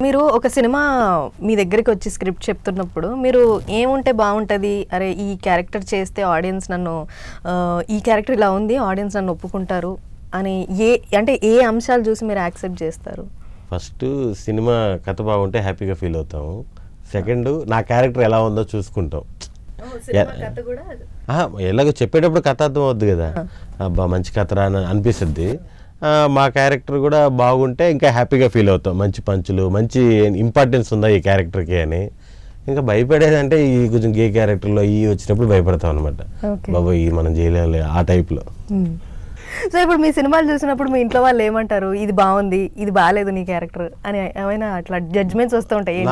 మీరు ఒక సినిమా మీ దగ్గరికి వచ్చి స్క్రిప్ట్ చెప్తున్నప్పుడు మీరు ఏముంటే బాగుంటుంది, అరే ఈ క్యారెక్టర్ చేస్తే ఆడియన్స్ నన్ను ఈ క్యారెక్టర్ ఇలా ఉంది ఆడియన్స్ నన్ను ఒప్పుకుంటారు అని ఏ అంశాలు చూసి మీరు యాక్సెప్ట్ చేస్తారు? ఫస్ట్ సినిమా కథ బాగుంటే హ్యాపీగా ఫీల్ అవుతాము. సెకండ్ నా క్యారెక్టర్ ఎలా ఉందో చూసుకుంటాం. ఎలాగో చెప్పేటప్పుడు కథ అర్థం అవుద్ది కదా, అబ్బా మంచి కథరా అని అనిపిస్తుంది. మా క్యారెక్టర్ కూడా బాగుంటే ఇంకా హ్యాపీగా ఫీల్ అవుతాం. మంచి పంచులు, మంచి ఇంపార్టెన్స్ ఉందా ఈ క్యారెక్టర్కి అని. ఇంకా భయపడేది అంటే ఈ కొంచెం గే క్యారెక్టర్లో ఈ వచ్చినప్పుడు భయపడతాం అనమాట. బాబా ఇది మనం చేయలేము ఆ టైప్లో. సో ఇప్పుడు మీ సినిమాలు చూసినప్పుడు మీ ఇంట్లో వాళ్ళు ఏమంటారు, ఇది బాగుంది ఇది బాగాలేదు నీ క్యారెక్టర్ అని ఏమైనా అట్లా జడ్జ్మెంట్స్ వస్తూ ఉంటాయి?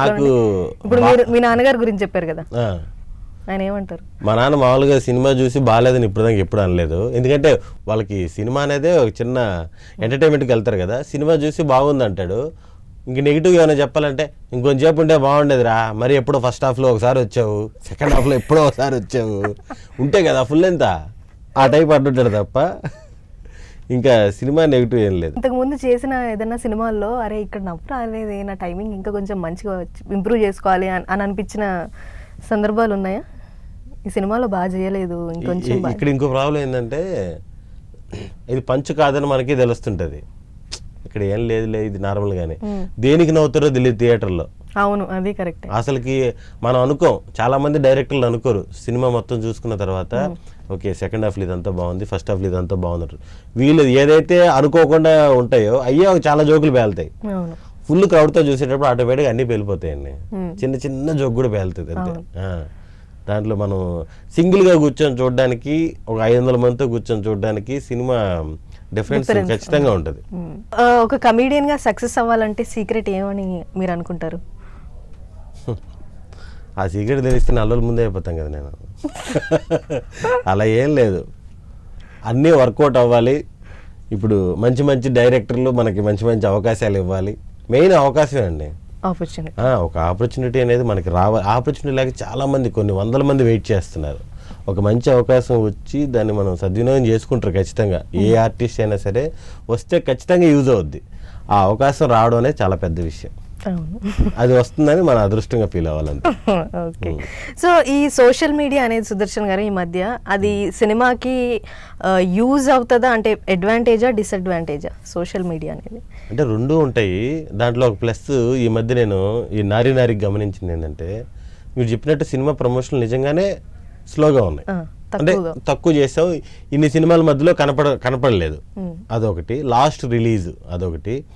ఇప్పుడు మీరు మీ నాన్నగారి గురించి చెప్పారు కదా, ఆయన ఏమంటారు? మా నాన్న మామూలుగా సినిమా చూసి బాగాలేదని ఇప్పటిదాకా ఎప్పుడు అనలేదు. ఎందుకంటే వాళ్ళకి సినిమా అనేది ఒక చిన్న ఎంటర్టైన్మెంట్కి వెళ్తారు కదా, సినిమా చూసి బాగుంది అంటాడు. ఇంక నెగిటివ్ ఏమైనా చెప్పాలంటే ఇంకొంచెం సేపు ఉంటే బాగుండేదిరా, మరి ఎప్పుడో ఫస్ట్ హాఫ్లో ఒకసారి వచ్చావు, సెకండ్ హాఫ్లో ఎప్పుడో ఒకసారి వచ్చావు, ఉంటే కదా ఫుల్ ఎంత ఆ టైప్ అంటుంటాడు తప్ప ఇంకా సినిమా నెగిటివ్ ఏం లేదు. ఇంతకుముందు చేసిన ఏదైనా సినిమాల్లో అరే ఇక్కడ నవ్వు రాలేదు, నా టైమింగ్ ఇంకా కొంచెం మంచిగా ఇంప్రూవ్ చేసుకోవాలి అని అనిపించిన సందర్భాలు ఉన్నాయా? ఈ సినిమాలో బాగా చేయలేదు ఇంకొంచెం. ఇక్కడ ఇంకో ప్రాబ్లం ఏంటంటే ఇది పంచు కాదని మనకి తెలుస్తుంటది. ఇక్కడ ఏం లేదు ఇది నార్మల్గానే. దేనికి నవ్వుతారో తెలియదు థియేటర్లో. అవును, అది కరెక్ట్. అసలుకి మనం అనుకోం, చాలా మంది డైరెక్టర్లు అనుకోరు. సినిమా మొత్తం చూసుకున్న తర్వాత ఓకే సెకండ్ హాఫ్లో ఇదంతా బాగుంది, ఫస్ట్ హాఫ్లో ఇదంతా బాగుంది. వీళ్ళు ఏదైతే అనుకోకుండా ఉంటాయో అయ్యే చాలా జోకులు పేలుతాయి. ఫుల్ క్రౌడ్తో చూసేటప్పుడు ఆటోమేటిక్గా అన్నీ పేలిపోతాయండి. చిన్న చిన్న జోక్ కూడా పేలుతుంది అంతే. దాంట్లో మనం సింగిల్గా కూర్చొని చూడడానికి, ఒక 500 మందితో కూర్చొని చూడడానికి సినిమా డిఫరెన్స్ ఖచ్చితంగా ఉంటుంది. ఒక కమీడియన్గా సక్సెస్ అవ్వాలంటే సీక్రెట్ ఏమని మీరు అనుకుంటారు? ఆ సీక్రెట్ తెలిస్తే 4 రోజుల ముందే అయిపోతాం కదా నేను. అలా ఏం లేదు, అన్నీ వర్కౌట్ అవ్వాలి. ఇప్పుడు మంచి మంచి డైరెక్టర్లు మనకి మంచి మంచి అవకాశాలు ఇవ్వాలి. మెయిన్ అవకాశమే అండి, ఒక ఆపర్చునిటీ అనేది మనకి రావాలి. ఆపర్చునిటీ లేక చాలామంది కొన్ని 100 మంది వెయిట్ చేస్తున్నారు. ఒక మంచి అవకాశం వచ్చి దాన్ని మనం సద్వినియోగం చేసుకుంటారు ఖచ్చితంగా. ఏ ఆర్టిస్ట్ అయినా సరే వస్తే ఖచ్చితంగా యూజ్ అవుద్ది. ఆ అవకాశం రావడం అనేది చాలా పెద్ద విషయం. అది వస్తుందని మన అదృష్టంగా ఫీల్ అవ్వాలంటే. ఓకే, సో ఈ సోషల్ మీడియా అనేది సుదర్శన్ గారు ఈ మధ్య అది సినిమాకి యూజ్ అవుతుందా, అంటే అడ్వాంటేజా డిసడ్వాంటేజా సోషల్ మీడియా అనేది? అంటే రెండూ ఉంటాయి. దాంట్లో ఒక ప్లస్ ఈ మధ్య నేను ఈ నారికి గమనించింది ఏంటంటే, మీరు చెప్పినట్టు సినిమా ప్రమోషన్లు నిజంగానే స్లోగా ఉన్నాయి. అంటే తక్కువ చేసావు, ఇన్ని సినిమాల మధ్యలో కనపడలేదు అదొకటి. లాస్ట్ రిలీజ్ అదొకటి.